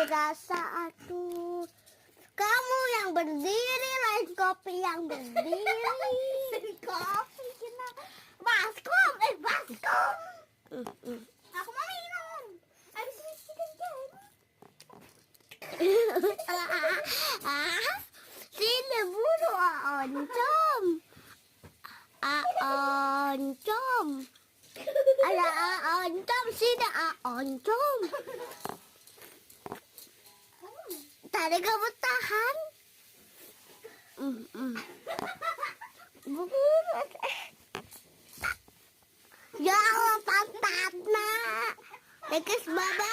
rasa atuh. Kamu yang berdiri, lain kopi yang berdiri. Kopi kita. Baskom, baskom. Aku mau minum. Habis ini kita jalan. Sini buru oncom. Oncom. Ada oncom, sini oncom. Tadi kamu tahan. Ya Allah, pantatna. Tekes baba.